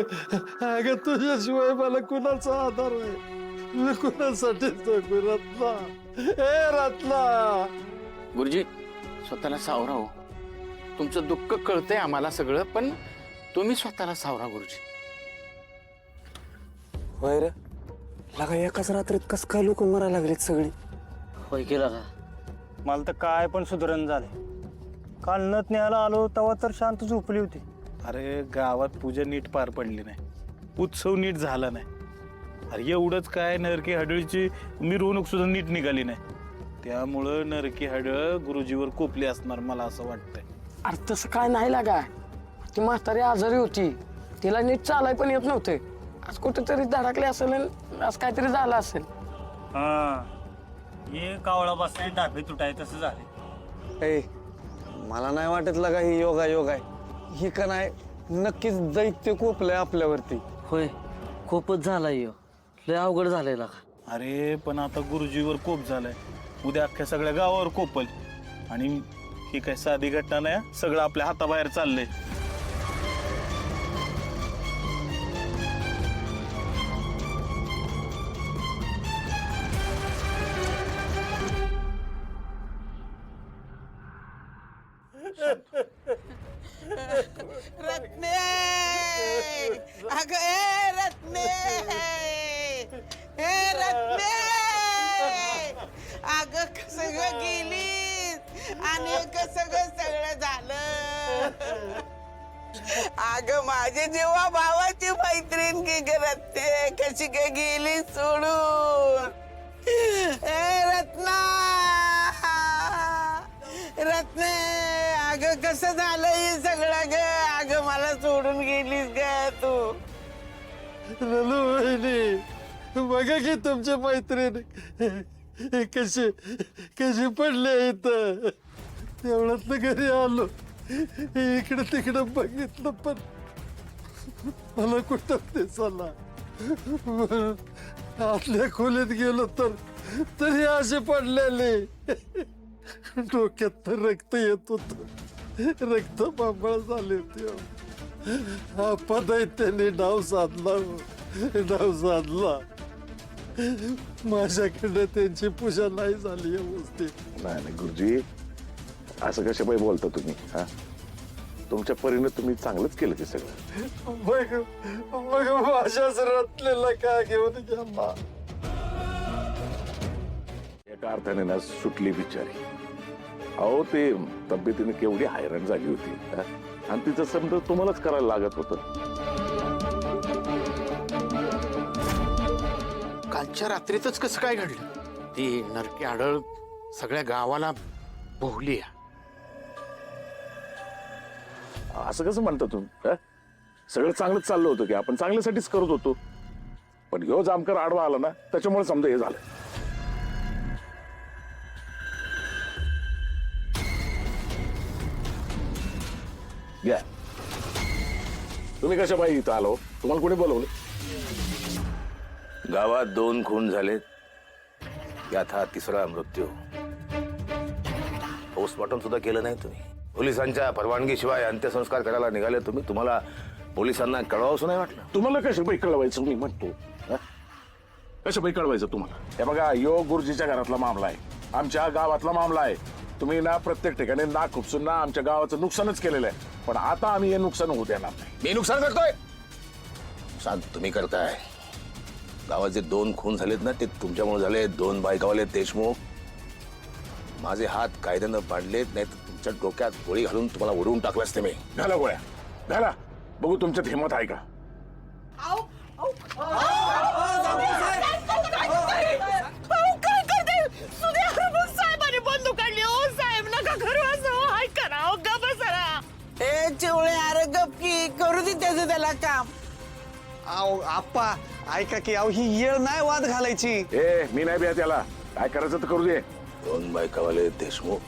अगं तुझ्याशिवाय मला कुणाचा आधार आहे? मी कुणासाठी जगू रत्ना? ए रत्ना, गुरुजी स्वतःला सावरा हो. तुमचं दुःख कळतंय आम्हाला सगळं, पण तुम्ही स्वतःला सावरा गुरुजी. होय रे, लगा एकाच रात्रीत कस काय लोक मरायला लागलीत सगळी. होय केला का? मला तर काय पण सुधारण झालंय. काल नथ न्यायला आलो तेव्हा तर शांत झोपली होती. अरे गावात पूजा नीट पार पडली नाही, उत्सव नीट झाला नाही. अरे एवढंच काय, नरकी हडळीची मिरवणूक सुद्धा नीट निघाली नाही. त्यामुळं नरकी हडळ गुरुजीवर कोपली असणार मला असं वाटतंय. अरे तसं काय नाही लागा. ती म्हातारी आजारी होती, तिला नीट चालाय पण येत नव्हते. आज कुठेतरी धडकले असेल आणि आज काहीतरी झालं असेल. हा, हे कावळा बसले डाबे तुटाय तसं झाले. ए, मला नाही वाटत लगा ही योगा योग आहे. ही का नाही नक्कीच दैत्य कोपलंय आपल्यावरती. होय, खूपच झालाय ह्यो. लय अवघड झालंय लागा. अरे पण आता गुरुजीवर कोप झालाय, उद्या अख्ख्या सगळ्या गावावर कोपल. आणि ही काय साधी घटना नाही, सगळं आपल्या हाताबाहेर चाललंय. रत्ने, अगं ए रत्ने, ए रत्ने, अगं कसं ग गेलीस आणि कसं ग सगळं झालं. अगं माझे जेव्हा भावाची मैत्रीण की ग रत्ने, कशी ग गेली सोडून. ए रत्ना, रत्ने, अगं कसं झालं हे सगळं ग. अगं मला सोडून गेलीस ग तू. रलू वहिनी, बघा की तुमच्या मैत्रीण कशी कशी पडले इथं. तेवढ्यात घरी आलो, इकडं तिकडं बघितलं पण मला कुठं दिसला. आतल्या खोलीत गेलो तर तरी असे पडलेले. डोक्यात तर रक्त येत होत, रक्त बांबळ झाले होते. हा दैत्याने डाव साधला, डाव साधला. माझ्याकडे त्यांची पूजा नाही झाली व्यवस्थित. नाही नाही गुरुजी, असं कशा पाहिजे बोलता तुम्ही? हा, तुमच्या परीने तुम्ही चांगलंच केलं ते सगळं. मग मग माझ्याच रत्नेला का घेऊन गेला? एका अर्थाने ना सुटली बिचारी. अहो ते तब्येतीने केवढी हैराण झाली होती, हा? आणि तिचं समजा तुम्हालाच करायला लागत होतं. कालच्या रात्रीतच कसं काय घडलं? ती नरकी आढळ सगळ्या गावाला भोवली. असं कसं म्हणता तुम्ही? हा? सगळं चांगलंच चाललं होतं की, आपण चांगल्यासाठीच करत होतो. पण ह्यो जामकर आडवा आला ना, त्याच्यामुळे समजा हे झालं. घ्या, तुम्ही कशा पाहिजे इथं आलो? तुम्हाला कोणी बोलवलं? गावात 2 खून झालेत, यात हा 3रा मृत्यू. पोस्टमॉर्टम सुद्धा केलं नाही तुम्ही. पोलिसांच्या परवानगीशिवाय अंत्यसंस्कार करायला निघाले तुम्ही. तुम्हाला पोलिसांना कळवावंसं नाही वाटलं? तुम्हाला कशा पाहिजे कळवायचं मी म्हणतो? कशा पाहिजे कळवायचं तुम्हाला? हे बघा, यो गुरुजीच्या घरातला मामला आहे, आमच्या गावातला मामला आहे. तुम्ही ना प्रत्येक ठिकाणी नाक खुपसून ना आमच्या गावाचं नुकसानच केलेलं आहे. पण आता आम्ही हे नुकसान होऊ देणार नाही. मी नुकसान करतोय? नुकसान तुम्ही करताय. गावात जे 2 खून झालेत ना, ते तुमच्यामुळे झाले. 2 बायकावाले देशमुख. माझे हात कायद्यानं पाडलेत, नाही तर तुमच्या डोक्यात गोळी घालून तुम्हाला उडवून टाकलं असते मी. घाला गोळ्या, घाला, बघू तुमच्यात हिंमत आहे का? साहेबांनी बंदूक काढली. ओ साहेब नका करू असं. ऐका ना, ओ गप बसा. ए चिवळे, अरे गप की, करू दे त्याचं त्याला काम. अहो आप्पा ऐका की, अहो ही येळ नाही वाद घालायची. ए, मी नाही बिया त्याला. काय करायचं तर करू दे. 2 बायकावाले देशमुख,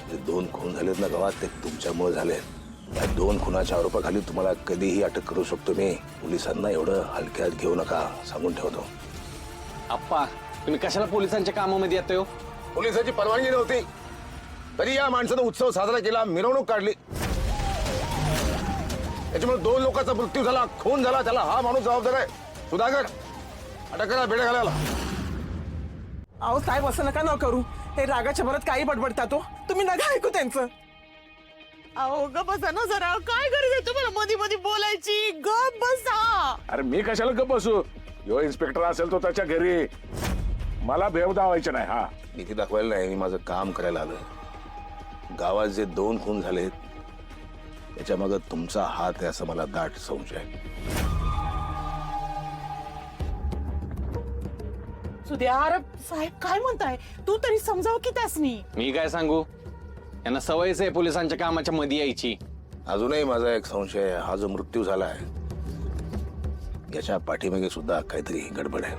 जे 2 खून झालेत ना गावात, ते तुमच्यामुळे झालेत. या 2 खुनाच्या आरोपाखाली तुम्हाला कधीही अटक करू शकतो मी. पोलिसांना एवढं हलक्यात घेऊ नका, सांगून ठेवतो. आप्पा, तुम्ही कशाला पोलिसांच्या कामामध्ये येतोय हो? पोलिसांची परवानगी नव्हती तरी या माणसानं उत्सव साजरा केला, मिरवणूक काढली. याच्यामुळे 2 लोकांचा मृत्यू झाला, खून झाला, त्याला हा माणूस जबाबदार आहे. सुधाकर, अटक करा, बेड्या घालायला. अहो साहेब असं नका न करू. हे रागाच्या भरात काही बडबडता तो. तुम्ही नका ऐकू त्यांचं. अहो ग बसा ना जरा. काय गरज आहे तुम्हाला मध्ये मध्ये बोलायची? गप बसा. अरे मी कशाला गप्प बसू? यो इन्स्पेक्टर असेल तो त्याच्या घरी, मला भेव दावायचे नाही. हा, भीती दाखवायला नाही, मी माझं काम करायला आलोय. गावात जे 2 खून झालेत त्याच्या मागे तुमचा हात आहे असं मला दाट संशय आहे. सुद्या साहेब काय म्हणताय? तू तरी समजाव की त्यासनी. मी काय सांगू, यांना सवयच आहे पोलिसांच्या कामाच्या मध्ये यायची. अजूनही माझा एक संशय आहे, हा जो मृत्यू झालाय याच्या पाठीमागे सुद्धा काहीतरी गडबड आहे.